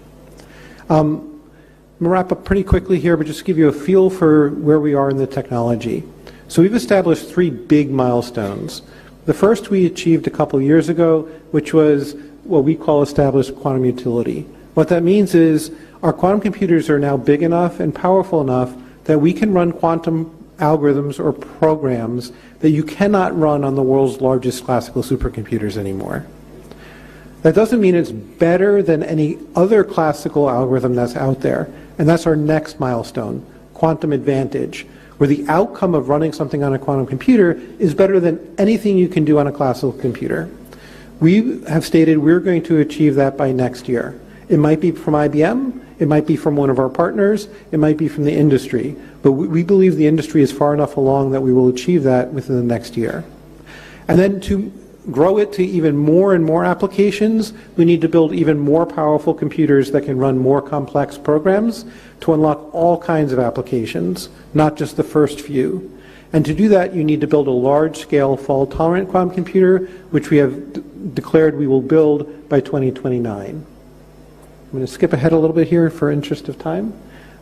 I'm going to wrap up pretty quickly here, but just to give you a feel for where we are in the technology. So we've established 3 big milestones. The first we achieved a couple years ago, which was what we call established quantum utility. What that means is our quantum computers are now big enough and powerful enough that we can run quantum algorithms or programs that you cannot run on the world's largest classical supercomputers anymore. That doesn't mean it's better than any other classical algorithm that's out there, and that's our next milestone, quantum advantage, where the outcome of running something on a quantum computer is better than anything you can do on a classical computer. We have stated we're going to achieve that by next year. It might be from IBM, it might be from one of our partners, it might be from the industry, but we believe the industry is far enough along that we will achieve that within the next year. And then to grow it to even more and more applications, we need to build even more powerful computers that can run more complex programs to unlock all kinds of applications, not just the first few. And to do that, you need to build a large-scale fault-tolerant quantum computer, which we have declared we will build by 2029. I'm going to skip ahead a little bit here for interest of time.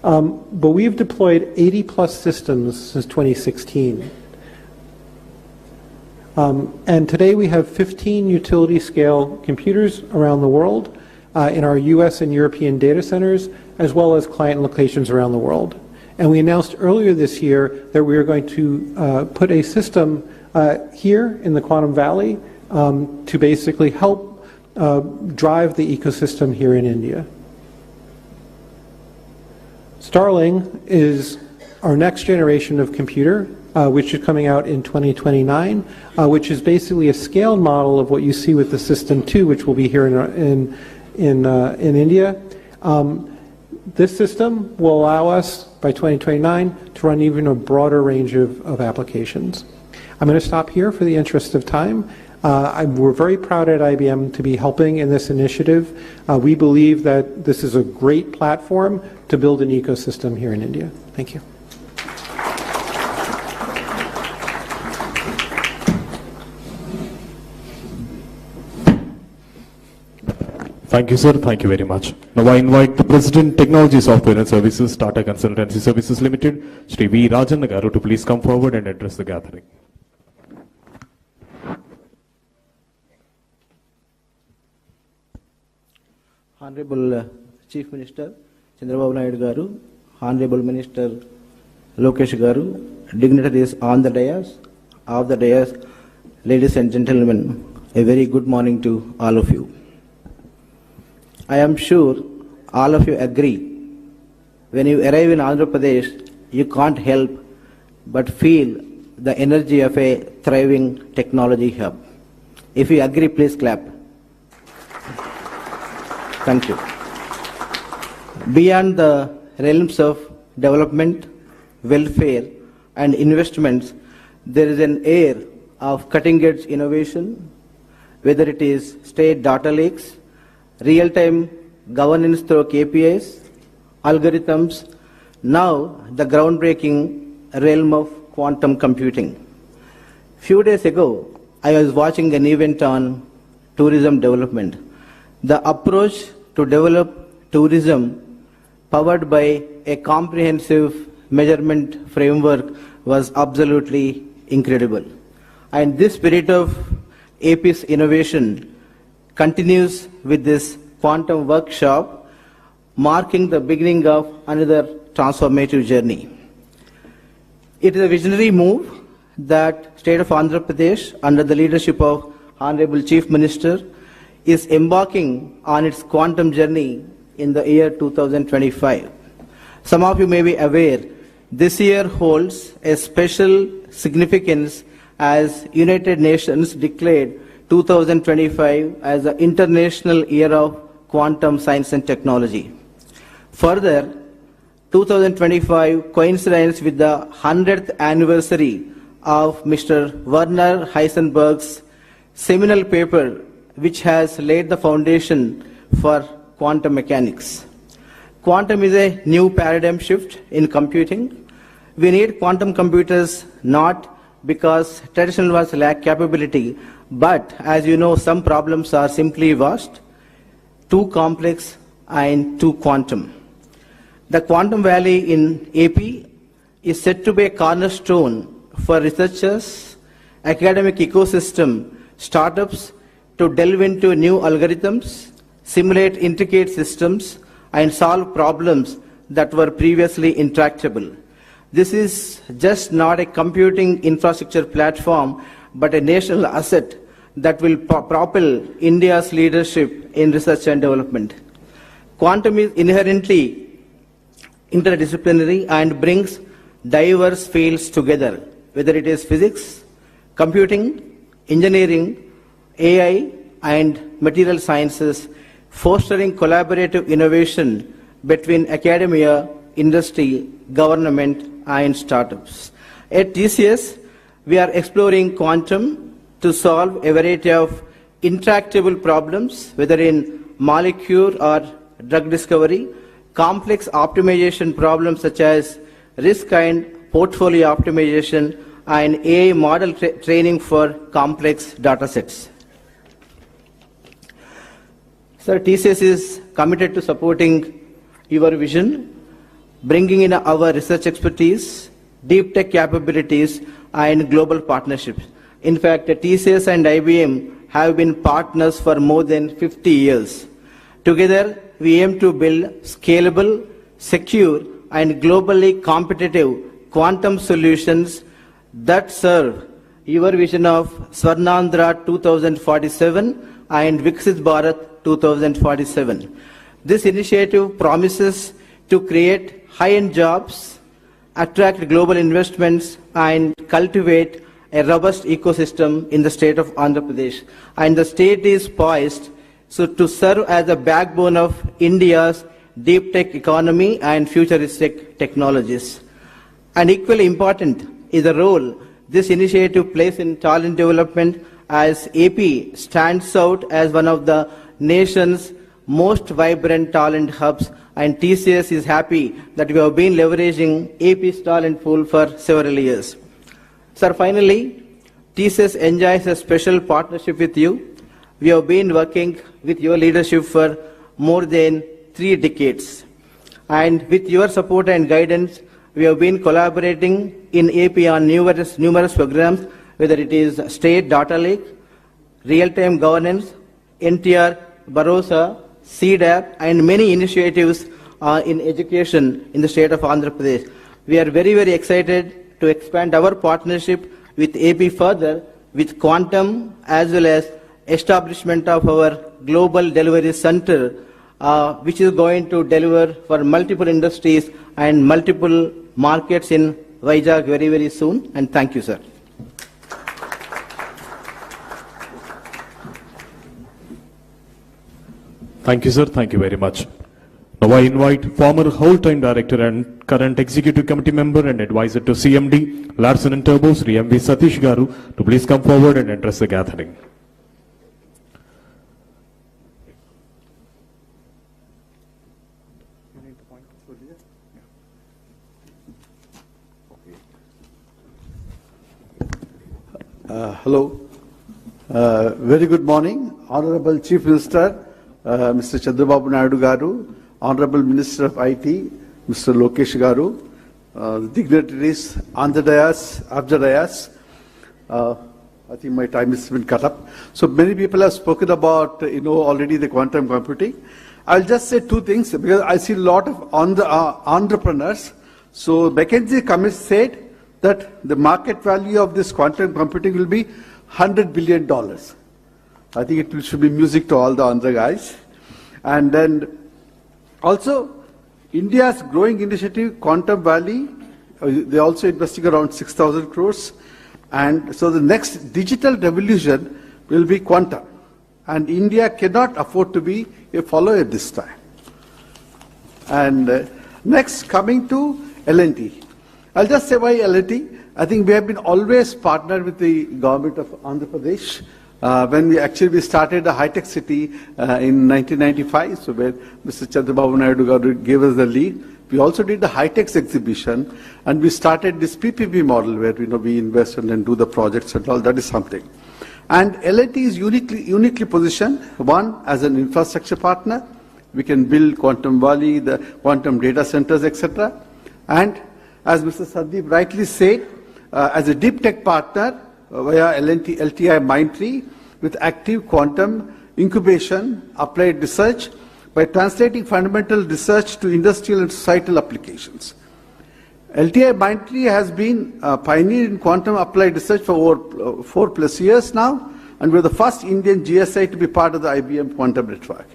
But we've deployed 80-plus systems since 2016. And today we have 15 utility-scale computers around the world in our US and European data centers, as well as client locations around the world. And we announced earlier this year that we are going to put a system here in the Quantum Valley to basically help drive the ecosystem here in India. Starling is our next generation of computer, which is coming out in 2029, which is basically a scaled model of what you see with the System 2, which will be here in India. This system will allow us, by 2029, to run even a broader range of applications. I'm going to stop here for the interest of time. We're very proud at IBM to be helping in this initiative. We believe that this is a great platform to build an ecosystem here in India. Thank you. Thank you, sir. Thank you very much. Now I invite the President, Technology Software and Services, Tata Consultancy Services Limited, Shri V. Rajan Garu, to please come forward and address the gathering. Honorable Chief Minister Chandrababu Naidu Garu, Honorable Minister Lokesh Garu, dignitaries on the dais, off the dais, ladies and gentlemen, a very good morning to all of you. I am sure all of you agree, when you arrive in Andhra Pradesh, you can't help but feel the energy of a thriving technology hub. If you agree, please clap. Thank you. Beyond the realms of development, welfare, and investments, there is an air of cutting-edge innovation, whether it is state data lakes, real-time governance through KPIs, algorithms, now the groundbreaking realm of quantum computing. Few days ago, I was watching an event on tourism development. The approach to develop tourism powered by a comprehensive measurement framework was absolutely incredible. And this spirit of API's innovation continues with this quantum workshop. marking the beginning of another transformative journey. It is a visionary move that State of Andhra Pradesh, under the leadership of Honorable Chief Minister, is embarking on its quantum journey in the year 2025. Some of you may be aware, this year holds a special significance as United Nations declared 2025 as the International Year of Quantum Science and Technology. Further, 2025 coincides with the 100th anniversary of Mr. Werner Heisenberg's seminal paper, which has laid the foundation for quantum mechanics. Quantum is a new paradigm shift in computing. We need quantum computers not because traditional ones lack capability, but as you know, some problems are simply vast, too complex, and too quantum. The Quantum Valley in AP is said to be a cornerstone for researchers, academic ecosystem, startups to delve into new algorithms, simulate intricate systems, and solve problems that were previously intractable. This is just not a computing infrastructure platform, but a national asset that will propel India's leadership in research and development. Quantum is inherently interdisciplinary and brings diverse fields together, whether it is physics, computing, engineering, AI, and material sciences, fostering collaborative innovation between academia, industry, government, and startups. At TCS, we are exploring quantum to solve a variety of intractable problems, whether in molecule or drug discovery, complex optimization problems such as risk and portfolio optimization, and AI model training for complex data sets. Sir, TCS is committed to supporting your vision, bringing in our research expertise, deep tech capabilities, and global partnerships. In fact, TCS and IBM have been partners for more than 50 years. Together, we aim to build scalable, secure, and globally competitive quantum solutions that serve your vision of Swarnandhra 2047 and Viksit Bharat 2047. This initiative promises to create high-end jobs, attract global investments, and cultivate a robust ecosystem in the state of Andhra Pradesh. And the state is poised to serve as the backbone of India's deep tech economy and futuristic technologies. And equally important is the role this initiative plays in talent development, as AP stands out as one of the nation's most vibrant talent hubs, and TCS is happy that we have been leveraging AP's talent pool for several years. Sir, finally, TCS enjoys a special partnership with you. We have been working with your leadership for more than 3 decades. And with your support and guidance, we have been collaborating in AP on numerous programs, whether it is State Data Lake, Real-Time Governance, NTR, Barossa, CDAP, and many initiatives in education in the state of Andhra Pradesh. We are very, very excited to expand our partnership with AP further with quantum, as well as establishment of our global delivery center, which is going to deliver for multiple industries and multiple markets in Vizag very, very soon. And thank you, sir. Thank you, sir. Thank you very much. Now I invite former whole-time director and current executive committee member and advisor to CMD, Larsen and Turbo, Sri M.V. Satish Garu, to please come forward and address the gathering. Hello. Very good morning, Honorable Chief Minister, Mr. Chandrababu Naidu Garu, Honorable Minister of IT, Mr. Lokesh Garu, dignitaries on the dais, after dais. I think my time has been cut up. So many people have spoken about, already the quantum computing. I'll just say two things because I see a lot of entrepreneurs. So McKinsey Committee said that the market value of this quantum computing will be $100 billion. I think it should be music to all the other guys. And then also India's growing initiative, Quantum Valley, they also investing around 6,000 crores. And so the next digital revolution will be quantum. And India cannot afford to be a follower this time. And next, coming to L&T. I'll just say why L&T. I think we have been always partnered with the government of Andhra Pradesh. When we started a high-tech city in 1995, so where Mr. Chandrababu Naidu gave us the lead. We also did the high-tech exhibition, and we started this PPP model where we invest and then do the projects and all. That is something. And L&T is uniquely positioned, one, as an infrastructure partner. We can build Quantum Valley, the quantum data centers, etc. And as Mr. Sandeep rightly said, as a deep tech partner via LTI Mindtree with active quantum incubation, applied research, by translating fundamental research to industrial and societal applications. LTI Mindtree has been a pioneer in quantum applied research for over 4+ years now, and we're the first Indian GSI to be part of the IBM quantum network.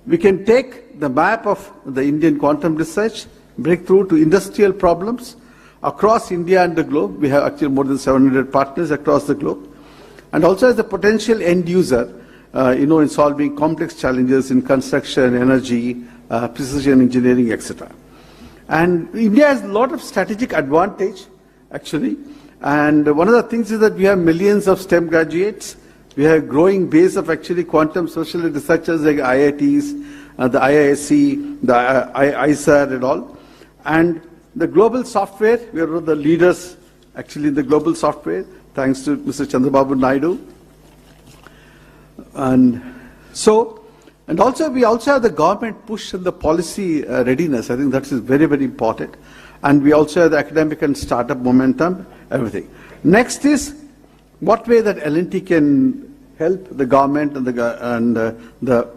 We can take the map of the Indian quantum research, break through to industrial problems across India and the globe. We have actually more than 700 partners across the globe. And also as a potential end user, in solving complex challenges in construction, energy, precision engineering, etc. And India has a lot of strategic advantage, actually. And one of the things is that we have millions of STEM graduates. We have a growing base of actually quantum social researchers like IITs, the IISc, the ISAR and all. And the global software, we are one of the leaders actually in the global software, thanks to Mr. Chandrababu Naidu. And also we also have the government push and the policy readiness. I think that is very, very important. And we also have the academic and startup momentum, everything. Next is what way that L&T can help the government and the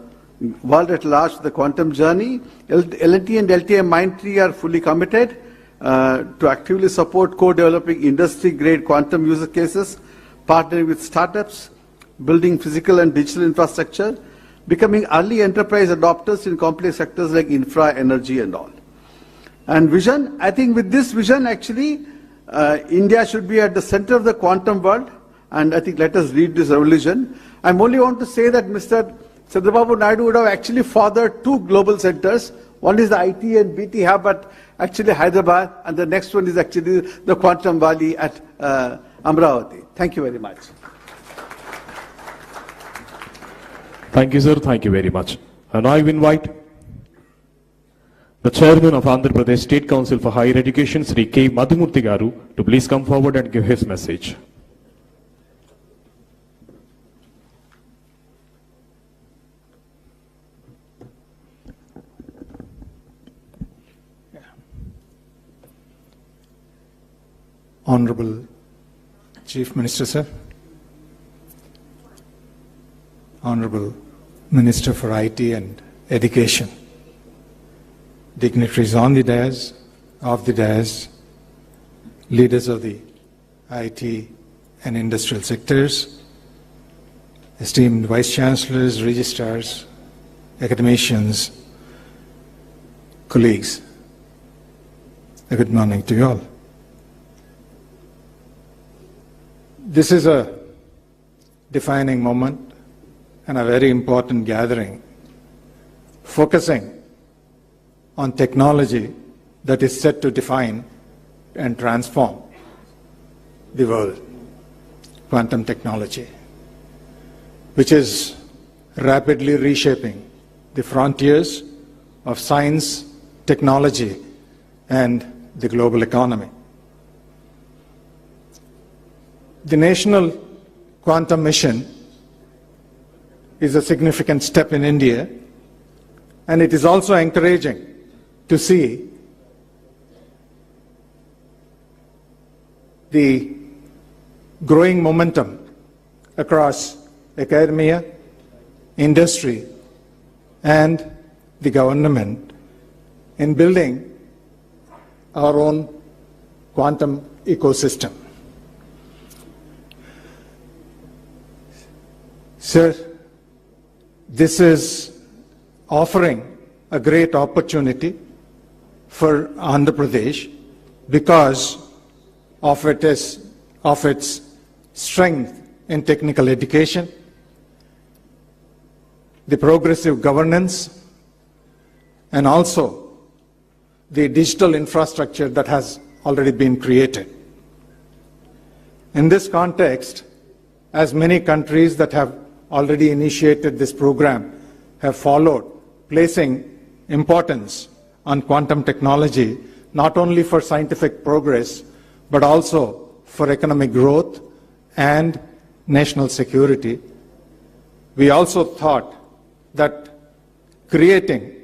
world at large, the quantum journey. L&T and LTI Mindtree are fully committed to actively support co-developing industry-grade quantum user cases, partnering with startups, building physical and digital infrastructure, becoming early enterprise adopters in complex sectors like infra, energy and all. And vision, I think with this vision actually, India should be at the center of the quantum world, and I think let us lead this revolution. I only want to say that Mr. Chandrababu Naidu would have actually fathered 2 global centers. One is the IT and BT hub at actually Hyderabad, and the next one is actually the Quantum Valley at Amravati. Thank you very much. Thank you, sir. Thank you very much. And I invite the Chairman of Andhra Pradesh State Council for Higher Education, Sri K. Madhumurthy Garu, to please come forward and give his message. Honorable Chief Minister, sir. Honorable Minister for IT and Education. Dignitaries on the dais, off the dais, leaders of the IT and industrial sectors, esteemed Vice Chancellors, registrars, academicians, colleagues. A good morning to you all. This is a defining moment and a very important gathering, focusing on technology that is set to define and transform the world, quantum technology, which is rapidly reshaping the frontiers of science, technology, and the global economy. The National Quantum Mission is a significant step in India, and it is also encouraging to see the growing momentum across academia, industry, and the government in building our own quantum ecosystem. Sir, this is offering a great opportunity for Andhra Pradesh because of its strength in technical education, the progressive governance, and also the digital infrastructure that has already been created. In this context, as many countries that have already initiated this program have followed, placing importance on quantum technology, not only for scientific progress, but also for economic growth and national security. We also thought that creating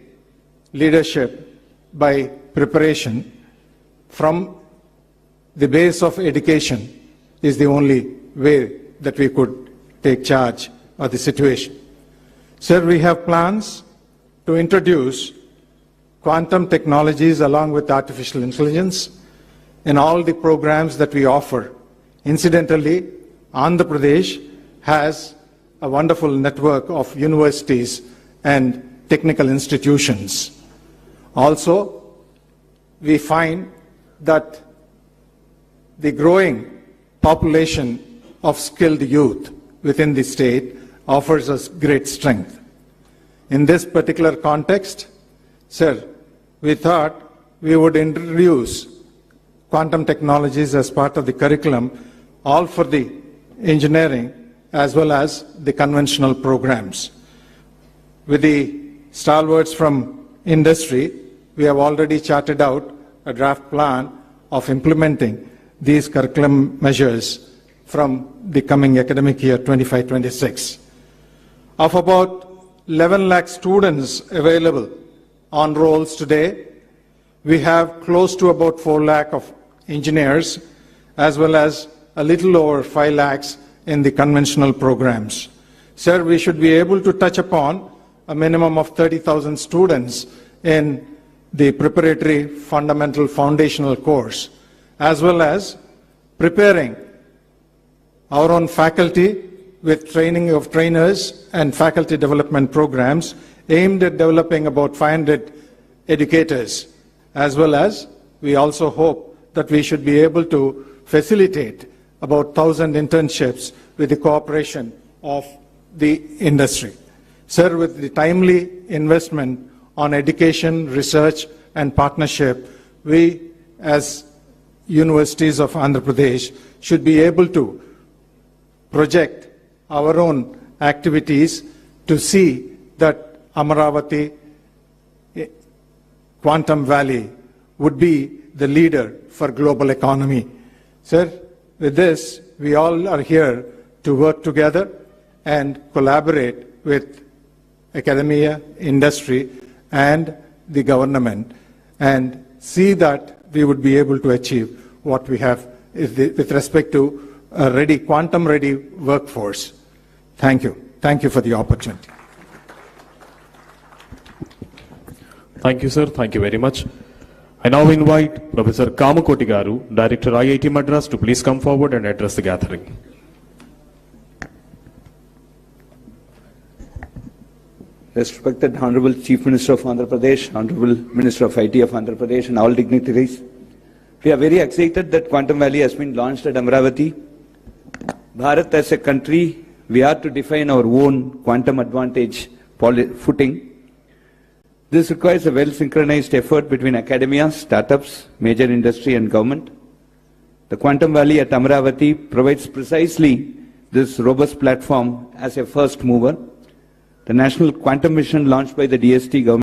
leadership by preparation from the base of education is the only way that we could take charge of the situation. Sir, we have plans to introduce quantum technologies along with artificial intelligence in all the programs that we offer. Incidentally, Andhra Pradesh has a wonderful network of universities and technical institutions. Also, we find that the growing population of skilled youth within the state offers us great strength. In this particular context, sir, we thought we would introduce quantum technologies as part of the curriculum, all for the engineering as well as the conventional programs. With the stalwarts from industry, we have already charted out a draft plan of implementing these curriculum measures from the coming academic year 25-26. Of about 11 lakh students available on rolls today, we have close to about 4 lakh of engineers, as well as a little over 5 lakhs in the conventional programs. Sir, we should be able to touch upon a minimum of 30,000 students in the preparatory fundamental foundational course, as well as preparing our own faculty with training of trainers and faculty development programs aimed at developing about 500 educators, as well as we also hope that we should be able to facilitate about 1,000 internships with the cooperation of the industry. Sir, with the timely investment on education, research, and partnership, we as universities of Andhra Pradesh should be able to project our own activities to see that Amaravati Quantum Valley would be the leader for global economy. Sir, with this, we all are here to work together and collaborate with academia, industry, and the government, and see that we would be able to achieve what we have with respect to a quantum-ready workforce. Thank you. Thank you for the opportunity. Thank you, sir. Thank you very much. I now invite Professor Kamakoti Garu, Director IIT Madras, to please come forward and address the gathering. Respected Honorable Chief Minister of Andhra Pradesh, Honorable Minister of IT of Andhra Pradesh, and all dignitaries, we are very excited that Quantum Valley has been launched at Amaravati. Bharat as a country, we are to define our own quantum advantage footing. This requires a well-synchronized effort between academia, startups, major industry, and government. The Quantum Valley at Amaravati provides precisely this robust platform as a first mover. The National Quantum Mission launched by the DST government